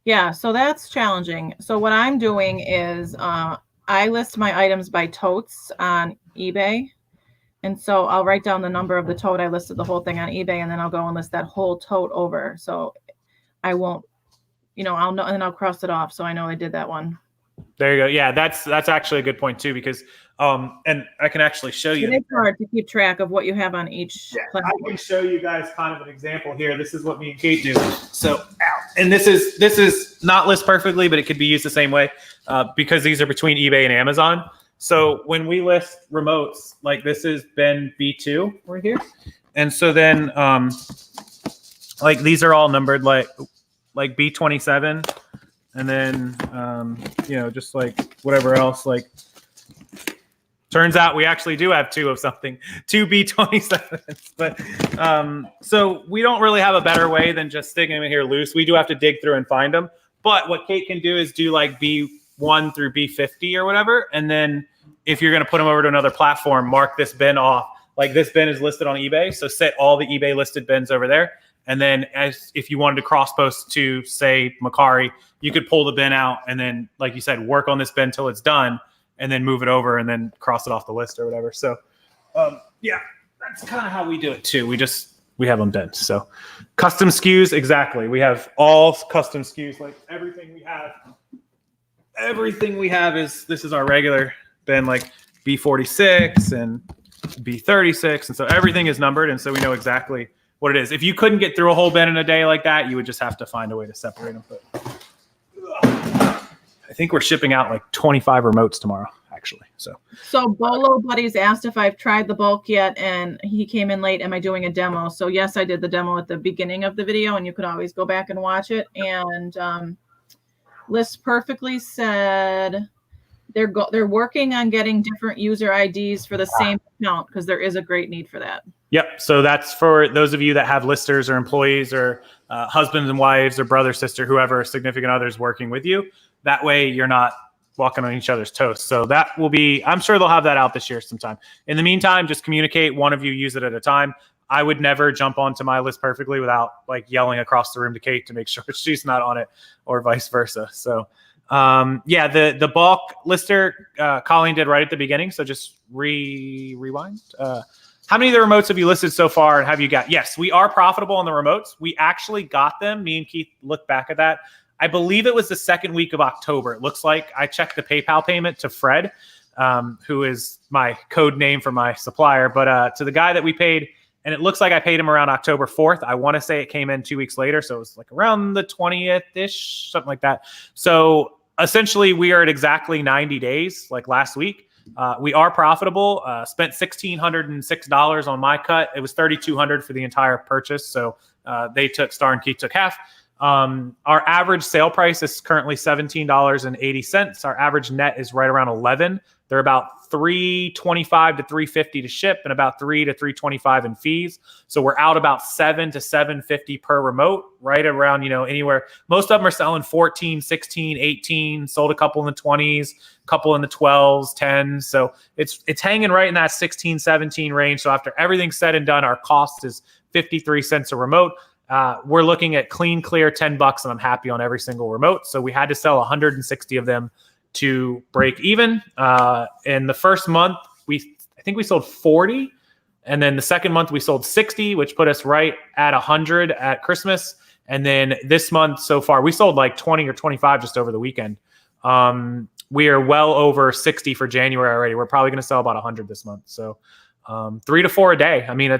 Yeah, so that's challenging. So what I'm doing is I list my items by totes on eBay. And so I'll write down the number of the tote. I listed the whole thing on eBay, and then I'll go and list that whole tote over. So I won't, I'll know, and then I'll cross it off. So I know I did that one. There you go. Yeah, that's actually a good point too, because and I can actually show you. It's hard to keep track of what you have on each platform. I can show you guys kind of an example here. This is what me and Kate do. So, and this is not List Perfectly, but it could be used the same way because these are between eBay and Amazon. So when we list remotes, like this is Ben B2 right here, and so then like these are all numbered like B27. And then, just like whatever else, like turns out we actually do have two of something, two B27s. But so we don't really have a better way than just sticking them in here loose. We do have to dig through and find them. But what Kate can do is do like B1 through B50 or whatever. And then if you're going to put them over to another platform, mark this bin off. Like this bin is listed on eBay. So set all the eBay listed bins over there. And then if you wanted to cross-post to, say, Mercari, you could pull the bin out and then, like you said, work on this bin till it's done and then move it over and then cross it off the list or whatever. So, yeah, that's kind of how we do it too. We have them bent. So custom SKUs, exactly. We have all custom SKUs. Like everything we have is, this is our regular bin, like B46 and B36. And so everything is numbered. And so we know exactly what it is. If you couldn't get through a whole bin in a day like that, you would just have to find a way to separate them. But I think we're shipping out like 25 remotes tomorrow, actually. So Bolo Buddies asked if I've tried the bulk yet, and he came in late. Am I doing a demo? So yes, I did the demo at the beginning of the video, and you could always go back and watch it. And List Perfectly said they're working on getting different user IDs for the same account because there is a great need for that. Yep. So that's for those of you that have listers or employees or husbands and wives or brother, sister, whoever, significant others working with you. That way you're not walking on each other's toes. So that will be, I'm sure they'll have that out this year sometime. In the meantime, just communicate. One of you use it at a time. I would never jump onto my List Perfectly without like yelling across the room to Kate to make sure she's not on it or vice versa. So yeah, the bulk lister, Colleen did right at the beginning. So just rewind. How many of the remotes have you listed so far and have you got? Yes, we are profitable on the remotes. We actually got them. Me and Keith looked back at that. I believe it was the second week of October. It looks like I checked the PayPal payment to Fred, who is my code name for my supplier, but to the guy that we paid, and it looks like I paid him around October 4th. I want to say it came in 2 weeks later. So it was like around the 20th-ish, something like that. So essentially we are at exactly 90 days, like last week. We are profitable. Spent $1,606 on my cut. It was $3,200 for the entire purchase. So they took Star and Keith took half. Our average sale price is currently $17.80. Our average net is right around 11. They're about $325 to $350 to ship and about $300 to $325 in fees. So we're out about $700 to $750 per remote, right around, anywhere. Most of them are selling 14, 16, 18, sold a couple in the 20s, a couple in the 12s, 10s. So it's hanging right in that 16, 17 range. So after everything's said and done, our cost is 53 cents a remote. We're looking at clear $10, and I'm happy on every single remote. So we had to sell 160 of them to break even. In the first month, I think we sold 40. And then the second month we sold 60, which put us right at 100 at Christmas. And then this month so far, we sold like 20 or 25 just over the weekend. We are well over 60 for January already. We're probably going to sell about 100 this month. So 3 to 4 a day. I mean,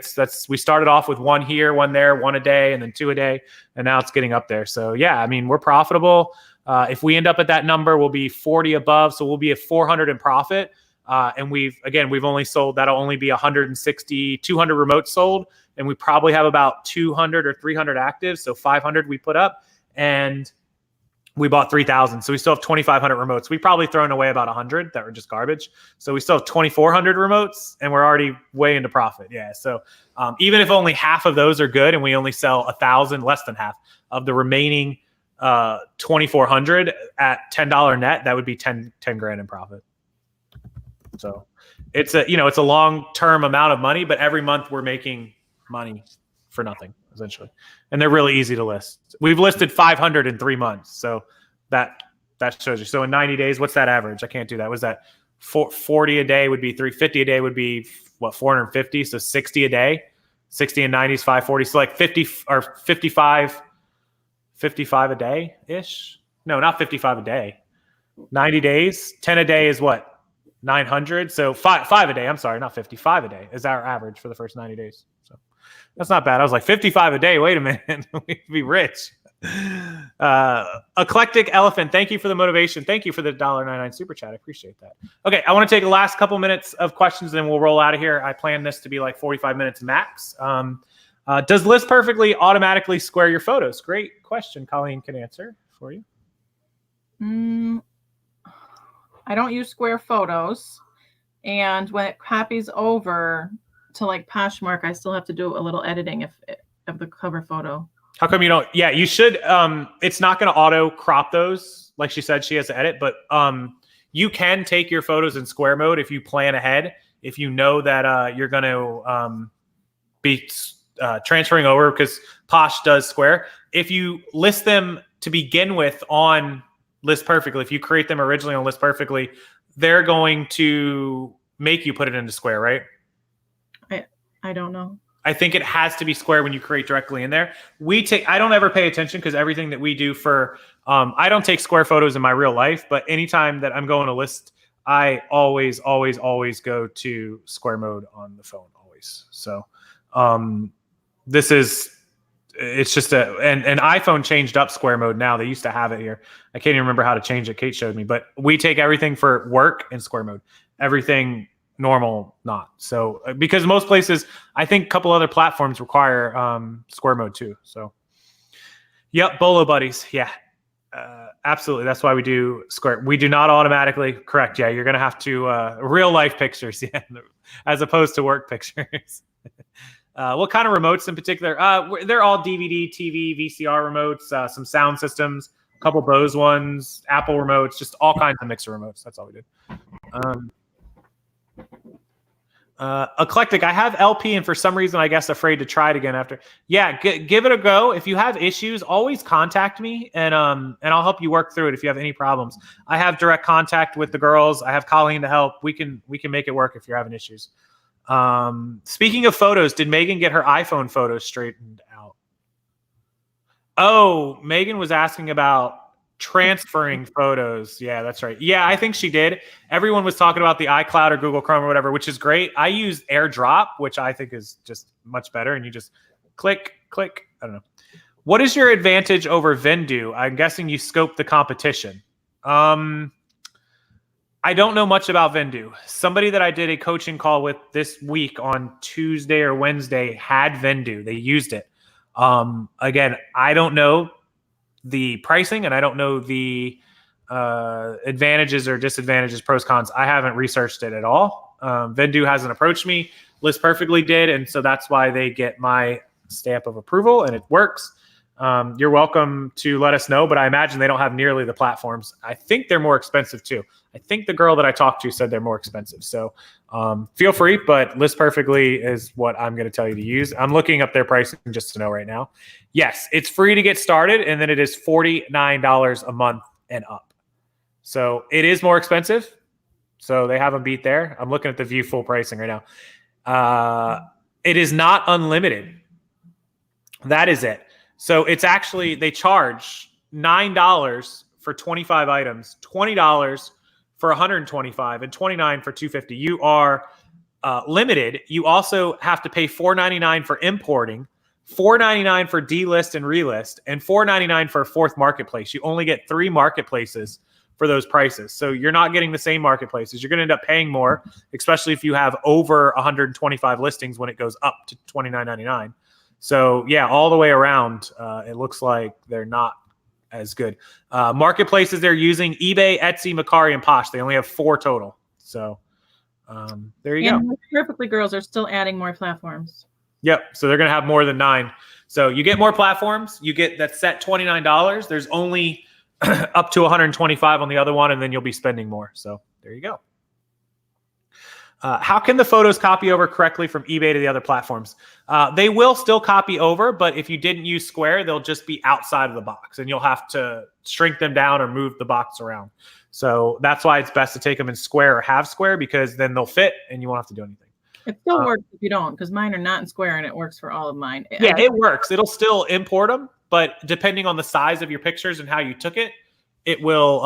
we started off with 1 here, 1 there, 1 a day, and then 2 a day. And now it's getting up there. So yeah, I mean, we're profitable. If we end up at that number, we'll be 40 above. So we'll be at 400 in profit. And we've only sold, that'll only be 160, 200 remotes sold. And we probably have about 200 or 300 active. So 500 we put up, and we bought 3,000. So we still have 2,500 remotes. We've probably thrown away about 100 that were just garbage. So we still have 2,400 remotes, and we're already way into profit. Yeah. So even if only half of those are good and we only sell 1,000, less than half of the remaining 2,400 at $10 net, that would be 10 grand in profit. So it's a long-term amount of money, but every month we're making money for nothing, essentially. And they're really easy to list. We've listed 500 in 3 months. So that shows you. So in 90 days, what's that average? I can't do that. Was that 40 a day would be 350 a day would be what, 450? So 60 a day, 60 and 90 is 540. So like 50 or 55 a day ish. No, not 55 a day. 90 days, 10 a day is what? 900. So five a day. I'm sorry, not 55 a day is our average for the first 90 days. So that's not bad. I was like 55 a day. Wait a minute. We'd be rich. Eclectic Elephant. Thank you for the motivation. Thank you for the $1.99 super chat. I appreciate that. Okay. I want to take the last couple minutes of questions and then we'll roll out of here. I plan this to be like 45 minutes max. Does List Perfectly automatically square your photos? Great question. Colleen can answer for you. I don't use Square Photos, and when it copies over to like Poshmark, I still have to do a little editing of the cover photo. How come you don't? Yeah, you should. It's not going to auto crop those. Like she said, she has to edit, but you can take your photos in Square mode if you plan ahead. If you know that you're going to be transferring over, because Posh does Square. If you list them to begin with on List Perfectly, if you create them originally on List Perfectly, they're going to make you put it into Square, right? I don't know. I think it has to be Square when you create directly in there. I don't ever pay attention because everything that we do for, I don't take Square photos in my real life, but anytime that I'm going to list, I always go to Square mode on the phone, always. So it's just and iPhone changed up Square mode now. They used to have it here. I can't even remember how to change it. Kate showed me, but we take everything for work in Square mode. Everything normal, not. So because most places, I think a couple other platforms require Square mode too. So yep, Bolo buddies. Yeah, absolutely. That's why we do Square. We do not automatically correct. Yeah, you're going to have to real life pictures, yeah, as opposed to work pictures. What kind of remotes in particular? They're all DVD, TV, VCR remotes, some sound systems, a couple Bose ones, Apple remotes, just all kinds of mixer remotes. That's all we did. Eclectic. I have LP, and for some reason, I guess afraid to try it again after. Yeah, give it a go. If you have issues, always contact me, and I'll help you work through it if you have any problems. I have direct contact with the girls. I have Colleen to help. We can make it work if you're having issues. Speaking of photos, did Megan get her iPhone photos straightened out? Oh, Megan was asking about transferring photos. Yeah, that's right. Yeah, I think she did. Everyone was talking about the iCloud or Google Chrome or whatever, which is great. I use AirDrop, which I think is just much better. And you just click. I don't know. What is your advantage over Vendoo? I'm guessing you scope the competition. I don't know much about Vendoo. Somebody that I did a coaching call with this week on Tuesday or Wednesday had Vendoo. They used it. Again, I don't know the pricing and I don't know the advantages or disadvantages, pros, cons. I haven't researched it at all. Vendu hasn't approached me. List Perfectly did, and so that's why they get my stamp of approval, and it works. You're welcome to let us know, but I imagine they don't have nearly the platforms. I think they're more expensive too. I think the girl that I talked to said they're more expensive. So feel free, but List Perfectly is what I'm going to tell you to use. I'm looking up their pricing just to know right now. Yes, it's free to get started, and then it is $49 a month and up. So it is more expensive. So they have them beat there. I'm looking at the view full pricing right now. It is not unlimited. That is it. So it's actually, they charge $9 for 25 items, $20 for 125, and $29 for 250. You are limited. You also have to pay $4.99 for importing, $4.99 for delist and relist, and $4.99 for a fourth marketplace. You only get 3 marketplaces for those prices. So you're not getting the same marketplaces. You're going to end up paying more, especially if you have over 125 listings when it goes up to $29.99. So yeah, all the way around, it looks like they're not as good. Marketplaces they're using: eBay, Etsy, Mercari, and Posh. They only have 4 total. So there you go. Perfectly Girls are still adding more platforms. Yep. So they're going to have more than 9. So you get more platforms. You get that set $29. There's only up to 125 on the other one, and then you'll be spending more. So there you go. How can the photos copy over correctly from eBay to the other platforms? They will still copy over, but if you didn't use Square, they'll just be outside of the box, and you'll have to shrink them down or move the box around. So that's why it's best to take them in Square or have Square, because then they'll fit and you won't have to do anything. It still works if you don't, because mine are not in Square, and it works for all of mine. Yeah, it works. It'll still import them, but depending on the size of your pictures and how you took it, it will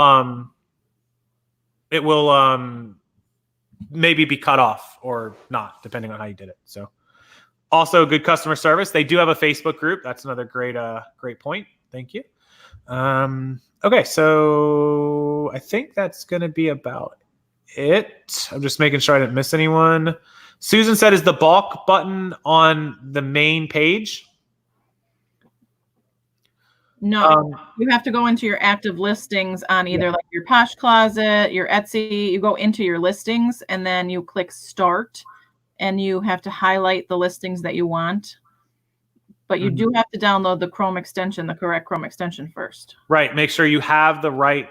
maybe be cut off or not, depending on how you did it. So also good customer service. They do have a Facebook group. That's another great point. Thank you. Okay, so I think that's going to be about it. I'm just making sure I didn't miss anyone. Susan said, is the bulk button on the main page? No, you have to go into your active listings on either like your Posh Closet, your Etsy. You go into your listings and then you click Start, and you have to highlight the listings that you want. But you do have to download the Chrome extension, the correct Chrome extension first. Right. Make sure you have the right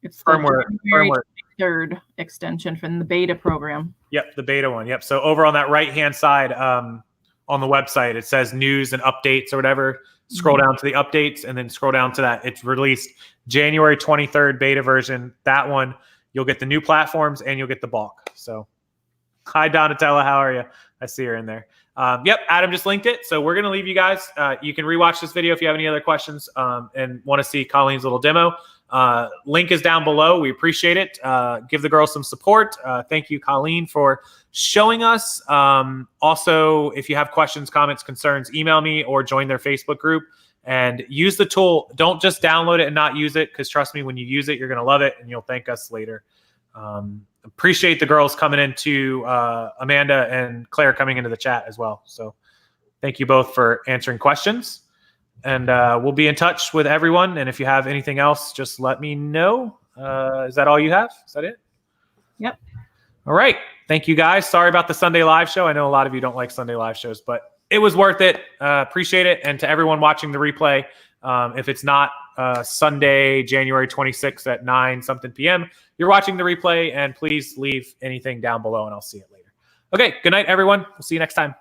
it's firmware. The third extension from the beta program. Yep, the beta one. Yep. So over on that right-hand side on the website, it says news and updates or whatever. Scroll down to the updates and then scroll down to that. It's released January 23rd beta version. That one, you'll get the new platforms and you'll get the bulk. So hi, Donatella. How are you? I see her in there. Yep, Adam just linked it. So we're going to leave you guys. You can rewatch this video if you have any other questions and want to see Colleen's little demo. Link is down below. We appreciate it. Give the girls some support. Thank you, Colleen, for showing us. Also, if you have questions, comments, concerns, email me or join their Facebook group and use the tool. Don't just download it and not use it, because trust me, when you use it, you're going to love it and you'll thank us later. Appreciate the girls coming into Amanda and Claire coming into the chat as well. So thank you both for answering questions. And we'll be in touch with everyone. And if you have anything else, just let me know. Is that all you have? Is that it? Yep. All right. Thank you, guys. Sorry about the Sunday live show. I know a lot of you don't like Sunday live shows, but it was worth it. Appreciate it. And to everyone watching the replay, if it's not Sunday, January 26th at 9-something p.m., you're watching the replay, and please leave anything down below, and I'll see it later. Okay. Good night, everyone. We'll see you next time.